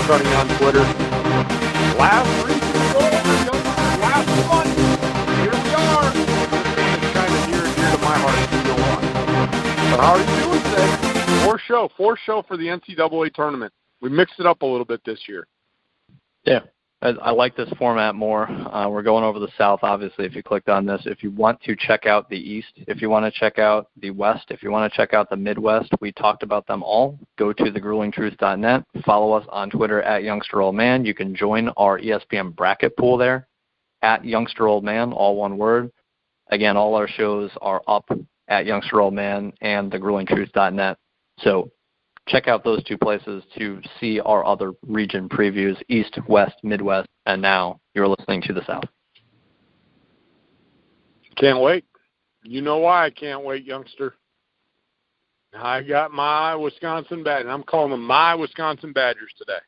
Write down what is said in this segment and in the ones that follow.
Sunny on Twitter. Last week, last one. Here we are. It's kind of near and dear to my heart to go on. But how are you doing today? Fourth show for the NCAA tournament. We mixed it up a little bit this year. Yeah, I like this format more. We're going over the South, obviously, if you clicked on this. If you want to check out the East, if you want to check out the West, if you want to check out the Midwest, we talked about them all. Go to thegruelingtruth.net. Follow us on Twitter at youngsteroldman. You can join our ESPN bracket pool there at youngsteroldman, all one word. Again, all our shows are up at youngsteroldman and thegruelingtruth.net. So check out those two places to see our other region previews, East, West, Midwest, and now you're listening to the South. Can't wait. You know why I can't wait, youngster. I got my Wisconsin Badgers. I'm calling them my Wisconsin Badgers today.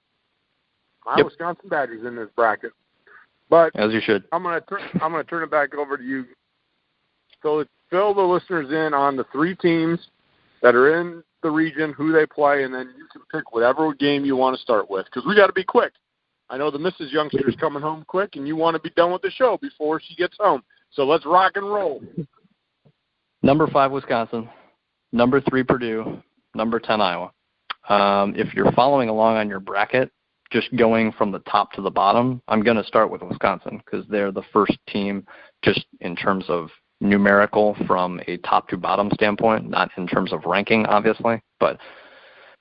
My Wisconsin Badgers in this bracket. But as you should. I'm gonna turn it back over to you. So let's fill the listeners in on the three teams that are in the region, who they play, and then you can pick whatever game you want to start with, because we got to be quick. I know the Mrs. Youngster is coming home quick, and you want to be done with the show before she gets home. So let's rock and roll. Number 5, Wisconsin. Number 3, Purdue. Number 10, Iowa. If you're following along on your bracket, just going from the top to the bottom, I'm going to start with Wisconsin because they're the first team just in terms of numerical from a top to bottom standpoint, not in terms of ranking, obviously. But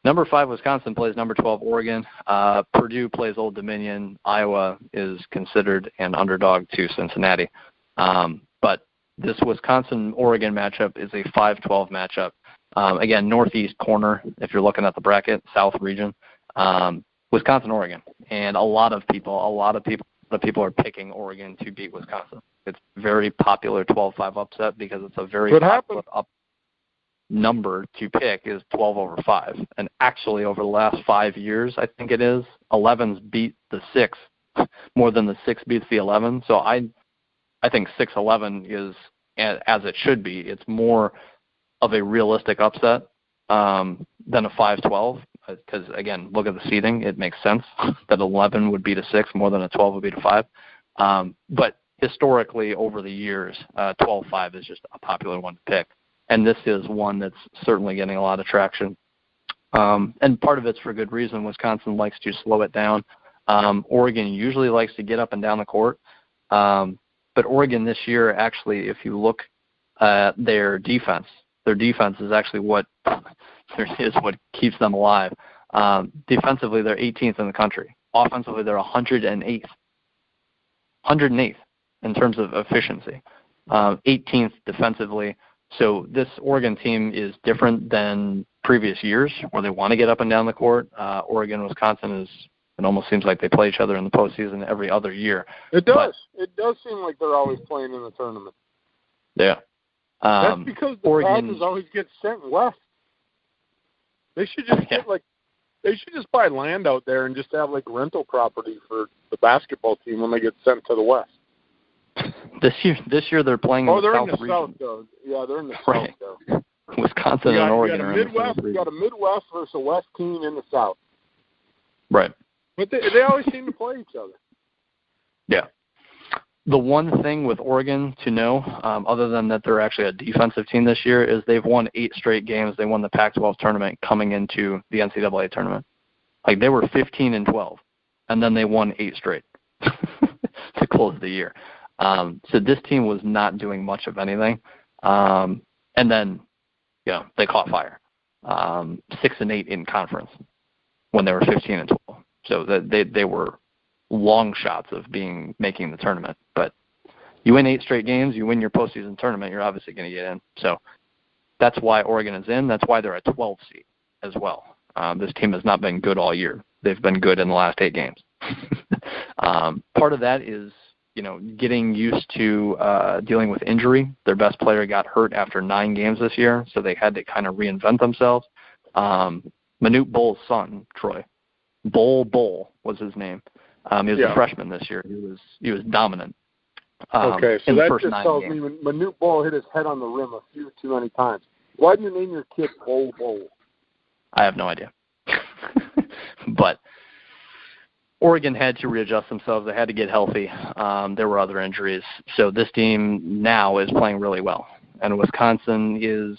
number 5, Wisconsin plays number 12, Oregon. Purdue plays Old Dominion. Iowa is considered an underdog to Cincinnati. But this Wisconsin-Oregon matchup is a 5-12 matchup. Again, northeast corner, if you're looking at the bracket, south region. Wisconsin-Oregon. And a lot of people are picking Oregon to beat Wisconsin. It's very popular 12-5 upset because it's a very popular number to pick is 12 over 5. And actually over the last 5 years, I think it is, 11's beat the 6 more than the 6 beats the 11. So I think 6-11 is, as it should be, it's more of a realistic upset than a 5-12. Because, again, look at the seeding. It makes sense that 11 would beat a 6 more than a 12 would beat a 5. But historically, over the years, 12-5 is just a popular one to pick. And this is one that's certainly getting a lot of traction. And part of it's for good reason. Wisconsin likes to slow it down. Oregon usually likes to get up and down the court. But Oregon this year, actually, if you look at their defense is actually what keeps them alive. Defensively, they're 18th in the country. Offensively, they're 108th. 108th in terms of efficiency. 18th defensively. So this Oregon team is different than previous years where they want to get up and down the court. Oregon, Wisconsin it almost seems like they play each other in the postseason every other year. It does. It does seem like they're always playing in the tournament. Yeah. That's because the passes always get sent west. They should just they should just buy land out there and just have rental property for the basketball team when they get sent to the west. This year they're playing in the South region. Oh, they're in the South, though. Yeah, they're in the South, though. Wisconsin and Oregon are in the South region. You got a Midwest versus a West team in the South. Right. But they always seem to play each other. Yeah. The one thing with Oregon to know, other than that they're actually a defensive team this year, is they've won 8 straight games. They won the Pac-12 tournament coming into the NCAA tournament. They were 15-12, and then they won 8 straight to close the year. So this team was not doing much of anything. And then, they caught fire. 6-8 in conference when they were 15-12. So they were long shots of making the tournament. But you win 8 straight games, you win your postseason tournament, you're obviously going to get in. So that's why Oregon is in. That's why they're a 12 seed as well. This team has not been good all year. They've been good in the last 8 games. Part of that is, getting used to dealing with injury. Their best player got hurt after 9 games this year, so they had to kind of reinvent themselves. Manute Bol's son, Troy. Bol was his name. He was a freshman this year. He was dominant. Okay, so that just tells games. me when Manute Bol hit his head on the rim a few too many times. Why didn't you name your kid Bol? I have no idea. But Oregon had to readjust themselves. They had to get healthy. There were other injuries. So this team now is playing really well. And Wisconsin is,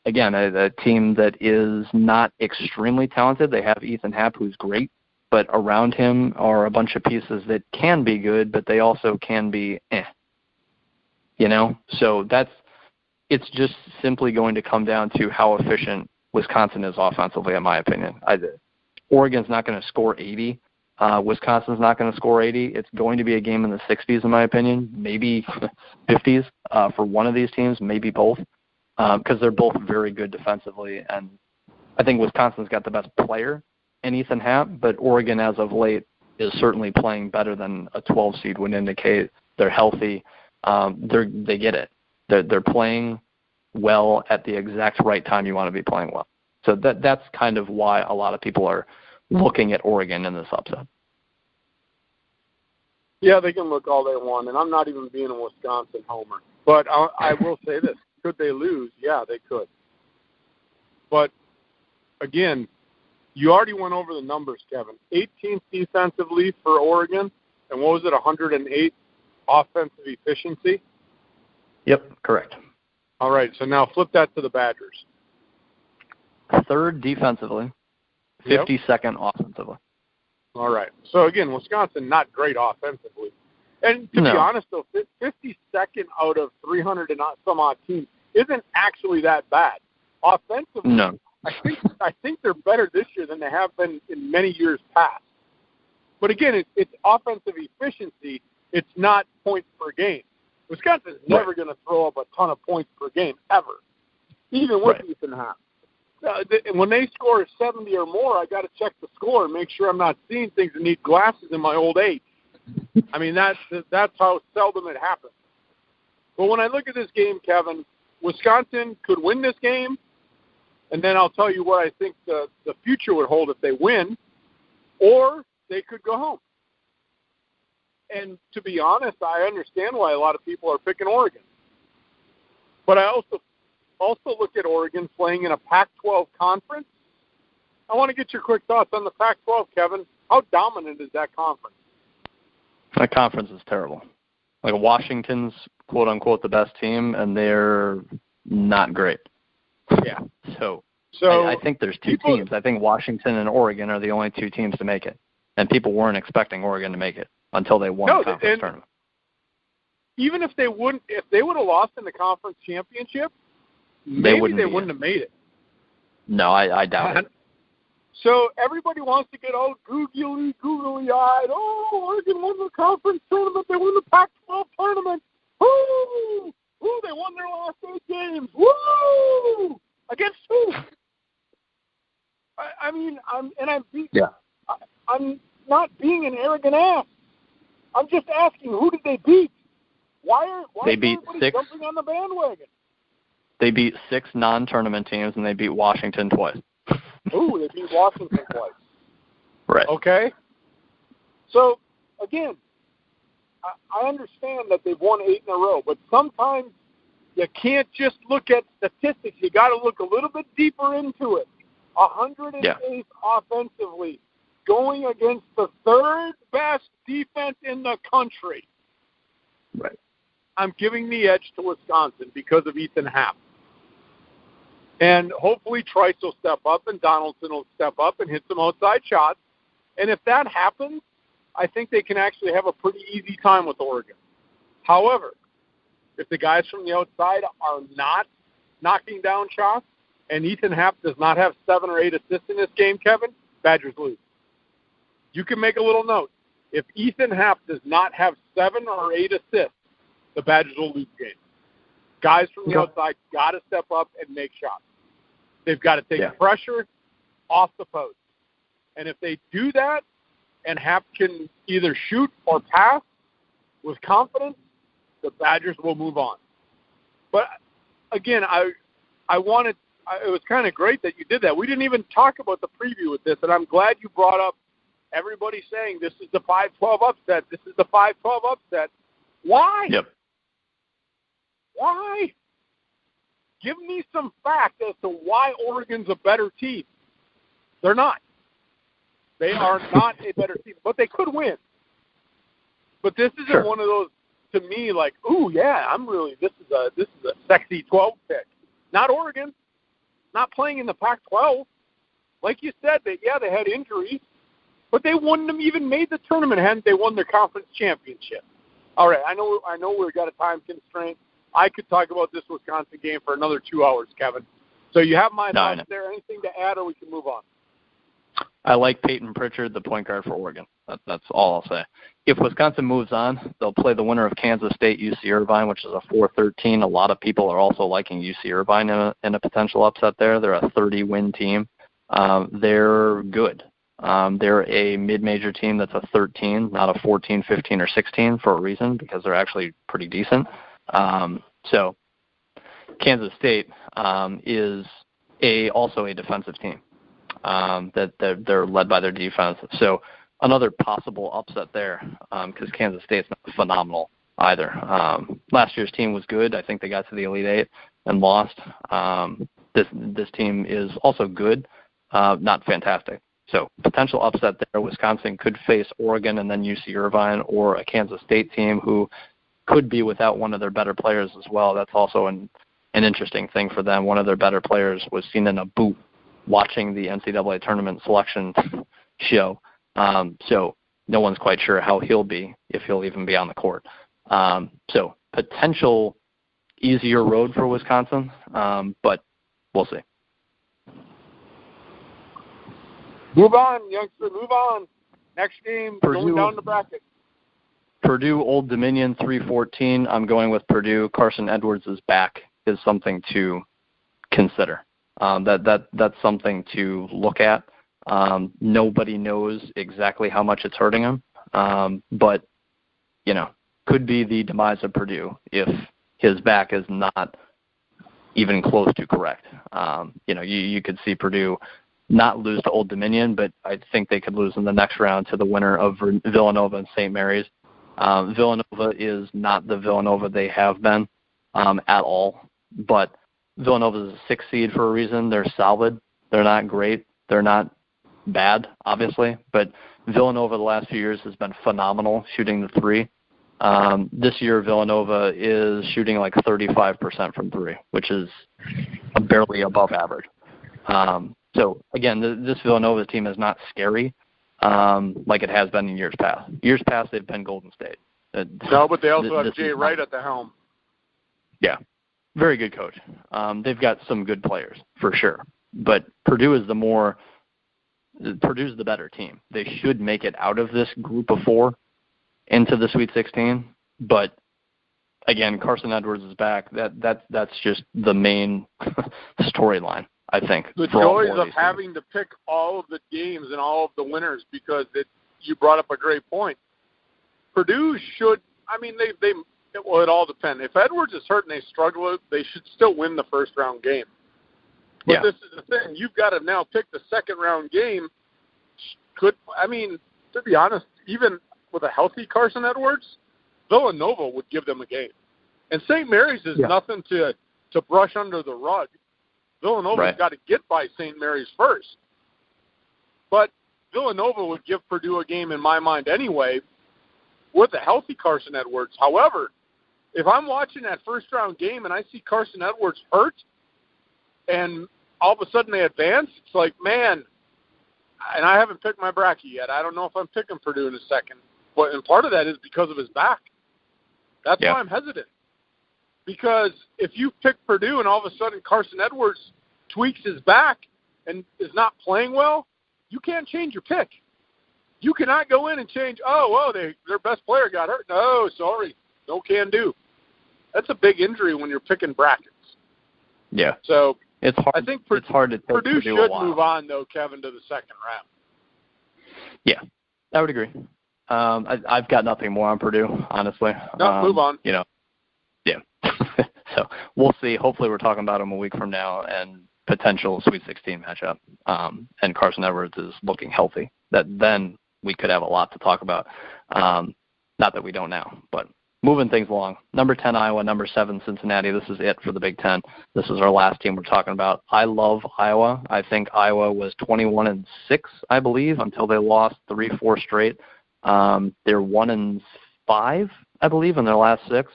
again, a team that is not extremely talented. They have Ethan Happ, who's great, but around him are a bunch of pieces that can be good, but they also can be So it's just simply going to come down to how efficient Wisconsin is offensively, in my opinion. Oregon's not going to score 80. Wisconsin's not going to score 80. It's going to be a game in the 60s, in my opinion, maybe 50s for one of these teams, maybe both, because they're both very good defensively. And I think Wisconsin's got the best player in Ethan Happ, but Oregon, as of late, is certainly playing better than a 12 seed would indicate. They're healthy. They get it. They're playing well at the exact right time you want to be playing well. So that's kind of why a lot of people are looking at Oregon in this upset. Yeah, they can look all they want, and I'm not even being a Wisconsin homer. But I will say this. Could they lose? Yeah, they could. But, again, you already went over the numbers, Kevin. 18th defensively for Oregon, and what was it, 108 offensive efficiency? Yep, correct. All right, so now flip that to the Badgers. Third defensively, 52nd offensively. All right. So, again, Wisconsin, not great offensively. And to be honest, though, 52nd out of 300 and some odd teams isn't actually that bad. Offensively, no. I think they're better this year than they have been in many years past. But, again, it's offensive efficiency. It's not points per game. Wisconsin's never going to throw up a ton of points per game, ever, even with Ethan Happ. When they score 70 or more, I got to check the score and make sure I'm not seeing things and need glasses in my old age. I mean, that's how seldom it happens. But when I look at this game, Kevin, Wisconsin could win this game, and then I'll tell you what I think the future would hold if they win, or they could go home. And to be honest, I understand why a lot of people are picking Oregon. But I also look at Oregon playing in a Pac-12 conference. I want to get your quick thoughts on the Pac-12, Kevin. How dominant is that conference? That conference is terrible. Like, Washington's, quote-unquote, the best team, and they're not great. Yeah. So I think there's two teams. I think Washington and Oregon are the only two teams to make it. And people weren't expecting Oregon to make it until they won the conference tournament. Even if they would have lost in the conference championship, maybe they wouldn't have made it. No, I doubt it. So everybody wants to get all googly-eyed. Oh, Oregon won the conference tournament. They won the Pac-12 tournament. Woo! Woo! They won their last 8 games. Woo! Against who? I'm not being an arrogant ass. I'm just asking, who did they beat? Why they is beat everybody jumping on the bandwagon? They beat 6 non-tournament teams, and they beat Washington twice. Ooh, they beat Washington twice. Right. Okay. So, again, I understand that they've won 8 in a row, but sometimes you can't just look at statistics. You got to look a little bit deeper into it. 108th offensively, going against the 3rd best defense in the country. Right. I'm giving the edge to Wisconsin because of Ethan Happ. And hopefully Trice will step up and Donaldson will step up and hit some outside shots. And if that happens, I think they can actually have a pretty easy time with Oregon. However, if the guys from the outside are not knocking down shots and Ethan Happ does not have 7 or 8 assists in this game, Kevin, Badgers lose. You can make a little note. If Ethan Happ does not have 7 or 8 assists, the Badgers will lose the game. Guys from the outside got to step up and make shots. They've got to take pressure off the post. And if they do that and Happ can either shoot or pass with confidence, the Badgers will move on. But, again, it was kind of great that you did that. We didn't even talk about the preview with this, and I'm glad you brought up everybody saying this is the 5-12 upset. This is the 5-12 upset. Why? Yep. Why? Give me some fact as to why Oregon's a better team. They're not. They are not a better team, but they could win. But this isn't one of those, to me, like, ooh, yeah, this is a sexy 12 pick. Not Oregon. Not playing in the Pac-12. Like you said, they had injuries, but they wouldn't have even made the tournament hadn't they won their conference championship. All right, I know we've got a time constraint. I could talk about this Wisconsin game for another 2 hours, Kevin. So you have my thoughts there. Anything to add, or we can move on? I like Peyton Pritchard, the point guard for Oregon. That's all I'll say. If Wisconsin moves on, they'll play the winner of Kansas State, UC Irvine, which is a 4-13. A lot of people are also liking UC Irvine in a potential upset there. They're a 30-win team. They're good. They're a mid-major team that's a 13, not a 14, 15, or 16 for a reason, because they're actually pretty decent. So Kansas State is also a defensive team. That they're led by their defense. So another possible upset there, because Kansas State's not phenomenal either. Last year's team was good. I think they got to the Elite Eight and lost. This team is also good, not fantastic. So potential upset there. Wisconsin could face Oregon and then UC Irvine, or a Kansas State team who could be without one of their better players as well. That's also an interesting thing for them. One of their better players was seen in a booth watching the NCAA tournament selection show. So no one's quite sure how he'll be, if he'll even be on the court. So potential easier road for Wisconsin, but we'll see. Move on, youngster, move on. Next game, Purdue, going down the bracket. Purdue, Old Dominion, 3-14. I'm going with Purdue. Carsen Edwards is back is something to consider. That's something to look at. Nobody knows exactly how much it's hurting him, but, could be the demise of Purdue if his back is not even close to correct. You could see Purdue not lose to Old Dominion, but I think they could lose in the next round to the winner of Villanova and St. Mary's. Villanova is not the Villanova they have been at all, but Villanova is a 6th seed for a reason. They're solid. They're not great. They're not bad, obviously, but Villanova the last few years has been phenomenal shooting the three. This year, Villanova is shooting like 35% from three, which is barely above average. So, again, this Villanova team is not scary like it has been in years past. Years past, they've been Golden State. No, but they also have Jay Wright at the helm. Yeah, very good coach. They've got some good players, for sure. But Purdue's the better team. They should make it out of this group of four into the Sweet 16. But, again, Carsen Edwards is back. That's just the main storyline, I think. The joys of having to pick all of the games and all of the winners, because you brought up a great point. Purdue should – it all depends. If Edwards is hurt and they struggle, they should still win the first-round game. But This is the thing. You've got to now pick the second-round game. To be honest, even with a healthy Carsen Edwards, Villanova would give them a game. And St. Mary's is nothing to brush under the rug. Villanova's got to get by St. Mary's first. But Villanova would give Purdue a game in my mind anyway with a healthy Carsen Edwards. However, if I'm watching that first-round game and I see Carsen Edwards hurt and all of a sudden they advance, it's like, man, and I haven't picked my bracket yet. I don't know if I'm picking Purdue in a second. And part of that is because of his back. That's why I'm hesitant. Because if you pick Purdue and all of a sudden Carsen Edwards tweaks his back and is not playing well, you can't change your pick. You cannot go in and change, their best player got hurt. No, sorry. No can do. That's a big injury when you're picking brackets. Yeah. So it's hard. I think it's hard to take Purdue should move on, though, Kevin, to the second round. Yeah, I would agree. I've got nothing more on Purdue, honestly. No, move on. Yeah. So we'll see. Hopefully we're talking about them a week from now and potential Sweet 16 matchup. And Carsen Edwards is looking healthy. Then we could have a lot to talk about. Not that we don't now, but moving things along. Number 10, Iowa. Number 7, Cincinnati. This is it for the Big Ten. This is our last team we're talking about. I love Iowa. I think Iowa was 21-6, I believe, until they lost 3-4 straight. They're 1-5, I believe, in their last 6.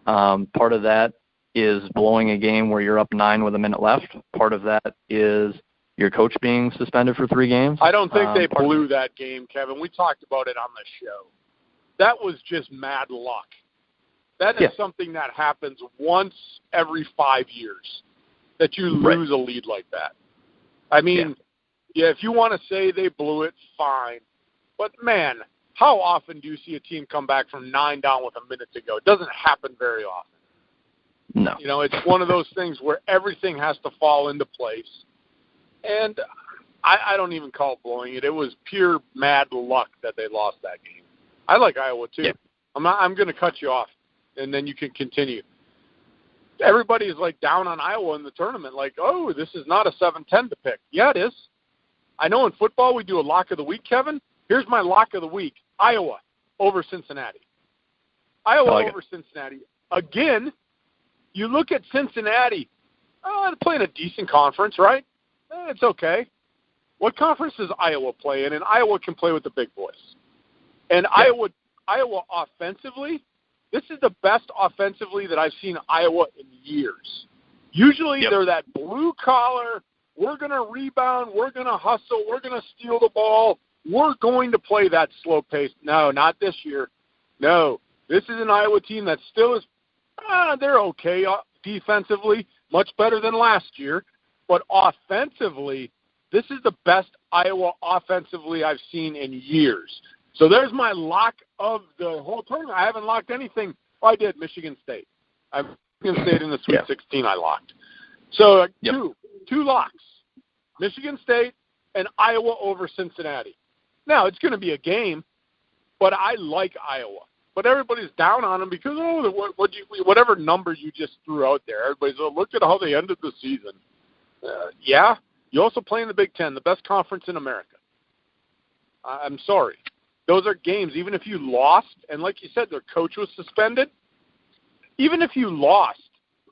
Part of that is blowing a game where you're up 9 with a minute left. Part of that is your coach being suspended for 3 games. I don't think they blew that game, Kevin. We talked about it on the show. That was just mad luck. That is something that happens once every 5 years, that you lose a lead like that. I mean, if you want to say they blew it, fine. But, man, how often do you see a team come back from 9 down with a minute to go? It doesn't happen very often. No. You know, it's one of those things where everything has to fall into place. And I don't even call it blowing it. It was pure mad luck that they lost that game. I like Iowa, too. Yeah. I'm going to cut you off, and then you can continue. Everybody is, like, down on Iowa in the tournament, like, oh, this is not a 7-10 to pick. Yeah, it is. I know in football we do a lock of the week, Kevin. Here's my lock of the week. Iowa over Cincinnati. Iowa over Cincinnati. Again, you look at Cincinnati. Oh, they're playing a decent conference, right? It's okay. What conference does Iowa play in? And Iowa can play with the big boys. And Iowa offensively, this is the best offensively that I've seen Iowa in years. Usually they're that blue-collar, we're going to rebound, we're going to hustle, we're going to steal the ball, we're going to play that slow pace. No, not this year. No, this is an Iowa team that still is, they're okay defensively, much better than last year. But offensively, this is the best Iowa offensively I've seen in years. So there's my lock of the whole tournament. I haven't locked anything. Oh, I did, Michigan State. Michigan State in the Sweet 16 I locked. So two locks, Michigan State and Iowa over Cincinnati. Now, it's going to be a game, but I like Iowa. But everybody's down on them because, whatever number you just threw out there, everybody's, look at how they ended the season. You also play in the Big Ten, the best conference in America. I'm sorry. Those are games. Even if you lost, and like you said, their coach was suspended, even if you lost,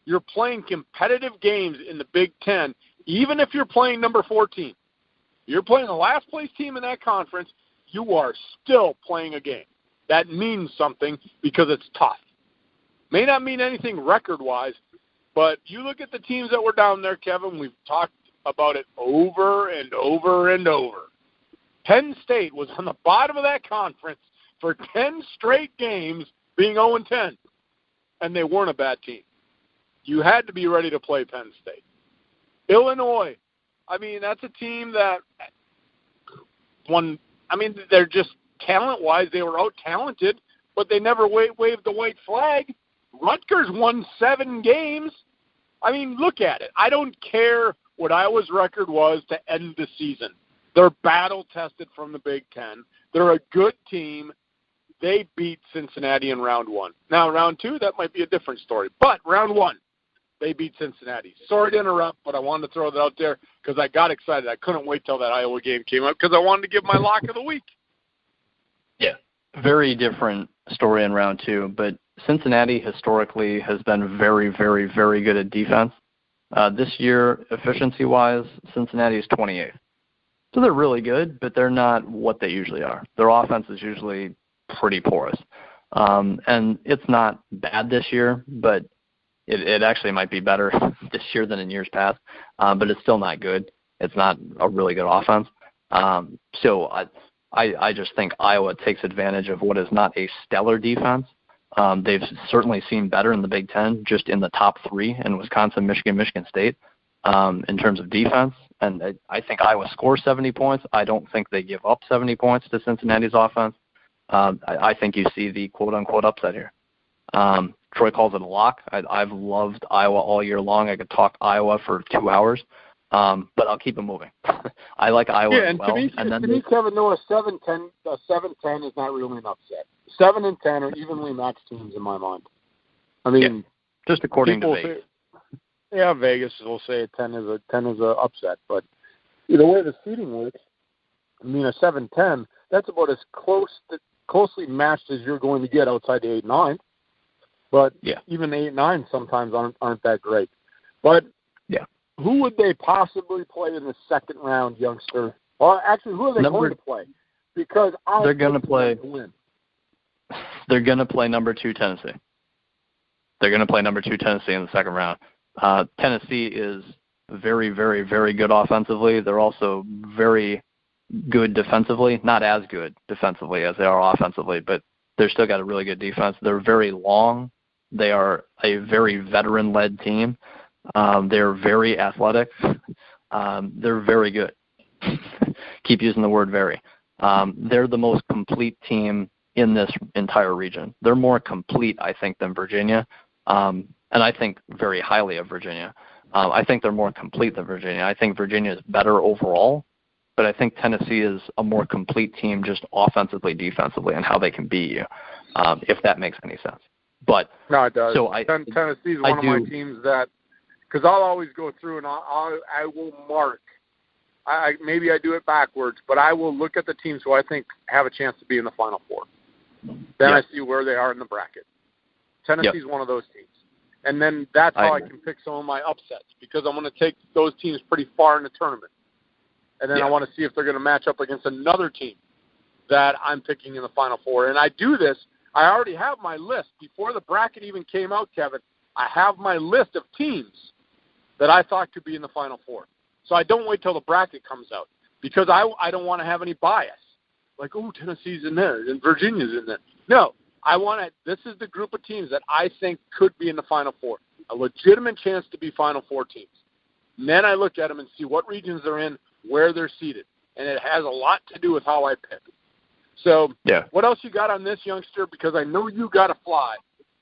you're playing competitive games in the Big Ten, even if you're playing number 14. You're playing the last place team in that conference, you are still playing a game. That means something because it's tough. May not mean anything record-wise, but you look at the teams that were down there, Kevin, we've talked about it over and over and over. Penn State was on the bottom of that conference for 10 straight games being 0-10, and they weren't a bad team. You had to be ready to play Penn State. Illinois, that's a team that they're just talent-wise, they were out-talented, but they never waved the white flag. Rutgers won 7 games. Look at it. I don't care what Iowa's record was to end the season. They're battle-tested from the Big Ten. They're a good team. They beat Cincinnati in round 1. Now, round 2, that might be a different story. But round 1, they beat Cincinnati. Sorry to interrupt, but I wanted to throw that out there because I got excited. I couldn't wait till that Iowa game came up because I wanted to give my lock of the week. Yeah, very different story in round 2, but Cincinnati historically has been very, very, very good at defense. This year, efficiency-wise, Cincinnati is 28th. So they're really good, but they're not what they usually are. Their offense is usually pretty porous. And it's not bad this year, but it actually might be better this year than in years past. But it's still not good. It's not a really good offense. So I just think Iowa takes advantage of what is not a stellar defense. They've certainly seen better in the Big Ten, just in the top 3 in Wisconsin, Michigan, Michigan State, in terms of defense. And I think Iowa scores 70 points. I don't think they give up 70 points to Cincinnati's offense. I think you see the quote-unquote upset here. Troy calls it a lock. I've loved Iowa all year long. I could talk Iowa for 2 hours, but I'll keep it moving. I like Iowa as well. To me, Kevin, no, a 7-10 is not really an upset. 7 and 10 are evenly matched teams in my mind. Just according to Vegas. Vegas will say 10 is a upset, but the way the seeding works, a 7-10, that's about as closely matched as you're going to get outside the 8-9. But even 8 and 9 sometimes aren't that great. But who would they possibly play in the second round, youngster? Well, actually, who are they going to play? Because they're going to play. Win. They're going to play number 2 Tennessee. They're going to play number 2 Tennessee in the second round. Tennessee is very, very, very good offensively. They're also very good defensively. Not as good defensively as they are offensively, but they've still got a really good defense. They're very long. They are a very veteran-led team. They're very athletic. They're very good. Keep using the word very. They're the most complete team in this entire region. They're more complete, I think, than Virginia, and I think very highly of Virginia. I think they're more complete than Virginia. I think Virginia is better overall, but I think Tennessee is a more complete team just offensively, defensively, and how they can beat you, if that makes any sense. But no, it does. So Tennessee is one of my teams that, because I'll always go through and I will mark. Maybe I do it backwards, but I will look at the teams who I think have a chance to be in the Final Four. Then I see where they are in the bracket. Tennessee's one of those teams. And then that's how I can pick some of my upsets, because I'm going to take those teams pretty far in the tournament. And then I want to see if they're going to match up against another team that I'm picking in the Final Four. And I do this. I already have my list. Before the bracket even came out, Kevin, I have my list of teams that I thought could be in the Final Four. So I don't wait till the bracket comes out, because I don't want to have any bias. Like, oh, Tennessee's in there and Virginia's in there. No, this is the group of teams that I think could be in the Final Four, a legitimate chance to be Final Four teams. And then I look at them and see what regions they're in, where they're seated. And it has a lot to do with how I pick. So what else you got on this, youngster? Because I know you got to fly.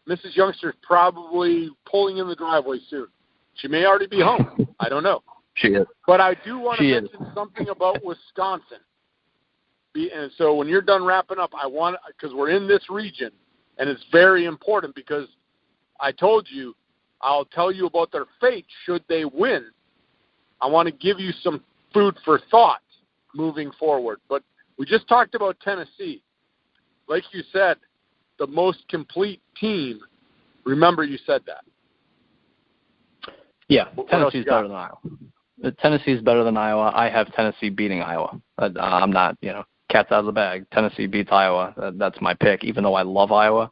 Mrs. Youngster's probably pulling in the driveway soon. She may already be home. I don't know. She is. But I do want to mention something about Wisconsin. And so when you're done wrapping up, because we're in this region, and it's very important, because I told you I'll tell you about their fate should they win. I want to give you some food for thought moving forward. But we just talked about Tennessee. Like you said, the most complete team. Remember you said that. Yeah, Tennessee's better than Iowa. Tennessee's better than Iowa. I have Tennessee beating Iowa. I'm not, cat's out of the bag. Tennessee beats Iowa. That's my pick. Even though I love Iowa,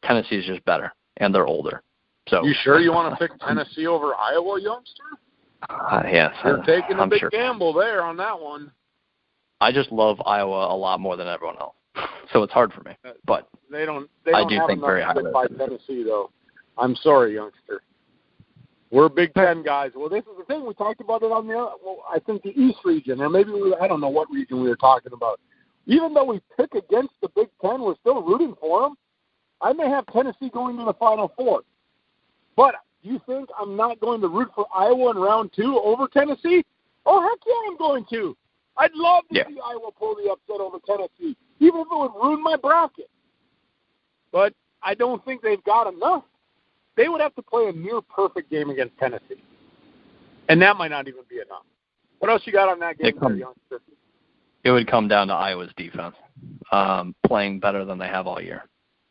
Tennessee's just better, and they're older. So you sure you want to pick Tennessee over Iowa, youngster? Yes. You're taking a big gamble there on that one. I just love Iowa a lot more than everyone else, so it's hard for me. But they don't I do have think very enough highly to fight Tennessee, though. I'm sorry, youngster. We're Big Ten guys. Well, this is the thing. We talked about it on I think the East region, or maybe I don't know what region we were talking about. Even though we pick against the Big Ten, we're still rooting for them. I may have Tennessee going to the Final Four. But do you think I'm not going to root for Iowa in round 2 over Tennessee? Oh, heck yeah, I'm going to. I'd love to see Iowa pull the upset over Tennessee, even if it would ruin my bracket. But I don't think they've got enough. They would have to play a near-perfect game against Tennessee. And that might not even be enough. What else you got on that game there, youngster? It would come down to Iowa's defense, playing better than they have all year.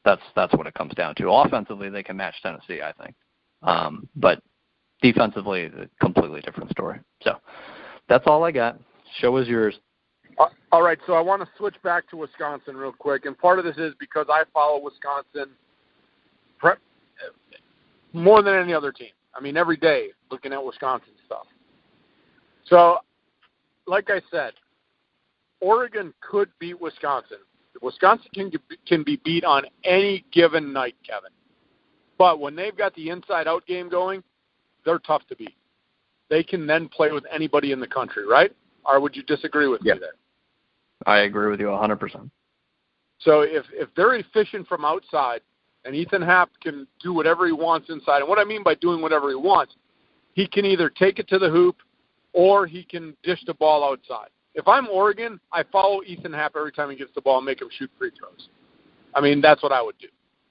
That's what it comes down to. Offensively, they can match Tennessee, I think. But defensively, a completely different story. So that's all I got. Show is yours. All right, so I want to switch back to Wisconsin real quick. And part of this is because I follow Wisconsin more than any other team. I mean, every day looking at Wisconsin stuff. So, like I said, Oregon could beat Wisconsin. Wisconsin can be beat on any given night, Kevin. But when they've got the inside-out game going, they're tough to beat. They can then play with anybody in the country, right? Or would you disagree with me there? I agree with you 100%. So if they're efficient from outside, and Ethan Happ can do whatever he wants inside. And what I mean by doing whatever he wants, he can either take it to the hoop or he can dish the ball outside. If I'm Oregon, I follow Ethan Happ every time he gets the ball and make him shoot free throws. I mean, that's what I would do.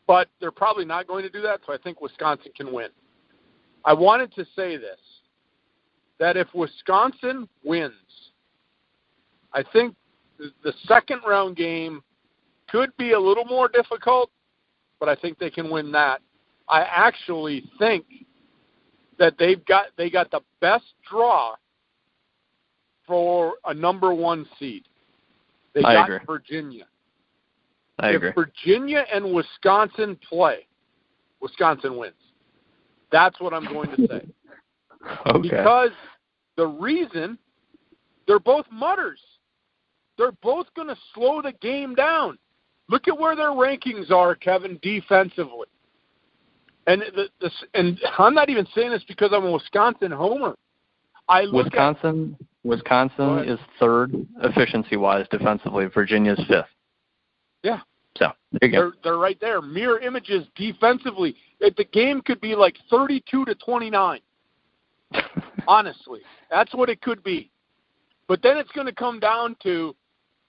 But they're probably not going to do that, so I think Wisconsin can win. I wanted to say this, that if Wisconsin wins, I think the second-round game could be a little more difficult, but I think they can win that. I actually think that they got the best draw for a number 1 seed. They got agree. Virginia. I agree. If Virginia and Wisconsin play, Wisconsin wins. That's what I'm going to say. Okay. Because the reason, they're both mutters. They're both going to slow the game down. Look at where their rankings are, Kevin, defensively. And and I'm not even saying this because I'm a Wisconsin homer. Wisconsin is 3rd efficiency-wise defensively. Virginia's 5th. Yeah. So, there you go. They're right there. Mirror images defensively. The game could be like 32-29. Honestly. That's what it could be. But then it's going to come down to,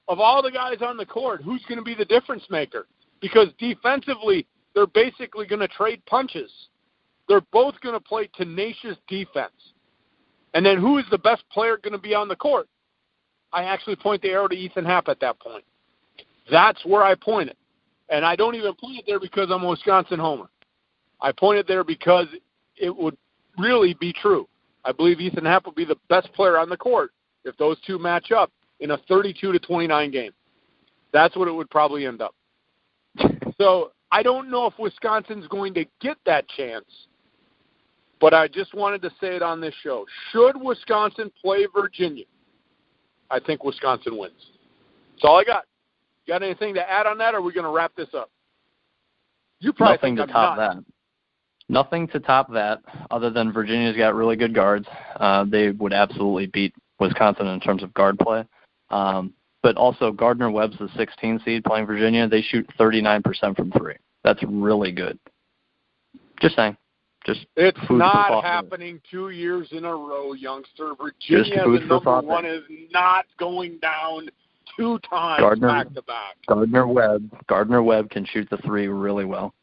of all the guys on the court, who's going to be the difference maker? Because defensively, they're basically going to trade punches. They're both going to play tenacious defense. And then who is the best player going to be on the court? I actually point the arrow to Ethan Happ at that point. That's where I point it. And I don't even point it there because I'm a Wisconsin homer. I point it there because it would really be true. I believe Ethan Happ will be the best player on the court if those two match up in a 32-29 game. That's what it would probably end up. So I don't know if Wisconsin's going to get that chance, but I just wanted to say it on this show. Should Wisconsin play Virginia, I think Wisconsin wins. That's all I got. Got anything to add on that, or are we going to wrap this up? You probably Nothing think to I'm top not. that. Nothing to top that other than Virginia's got really good guards. They would absolutely beat Wisconsin in terms of guard play. But also Gardner-Webb's the 16 seed playing Virginia. They shoot 39% from 3. That's really good. Just saying. It's food not for thought. happening 2 years in a row, youngster. Virginia as food the for number thought 1 there. is not going down 2 times back-to-back. Gardner-Webb can shoot the 3 really well.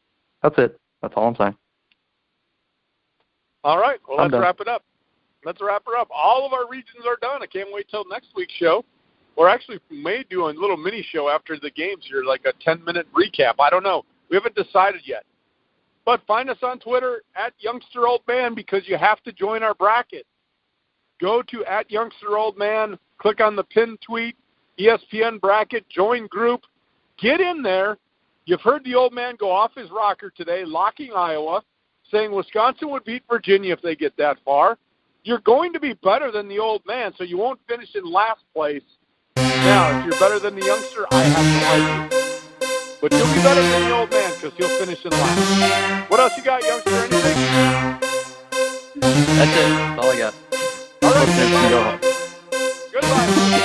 That's it. That's all I'm saying. All right. Well, let's done. wrap it up. Let's wrap her up. All of our regions are done. I can't wait till next week's show. Or actually, we may do a little mini show after the games here, like a 10-minute recap. I don't know. We haven't decided yet. But find us on Twitter at YoungsterOldMan because you have to join our bracket. Go to at YoungsterOldMan, click on the pinned tweet, ESPN bracket, join group, get in there. You've heard the old man go off his rocker today, locking Iowa, saying Wisconsin would beat Virginia if they get that far. You're going to be better than the old man, so you won't finish in last place. Now, if you're better than the youngster, I have no idea. But you'll be better than the old man because he'll finish in last. What else you got, youngster? Anything? That's it. That's all I got. All right. Go home. Goodbye.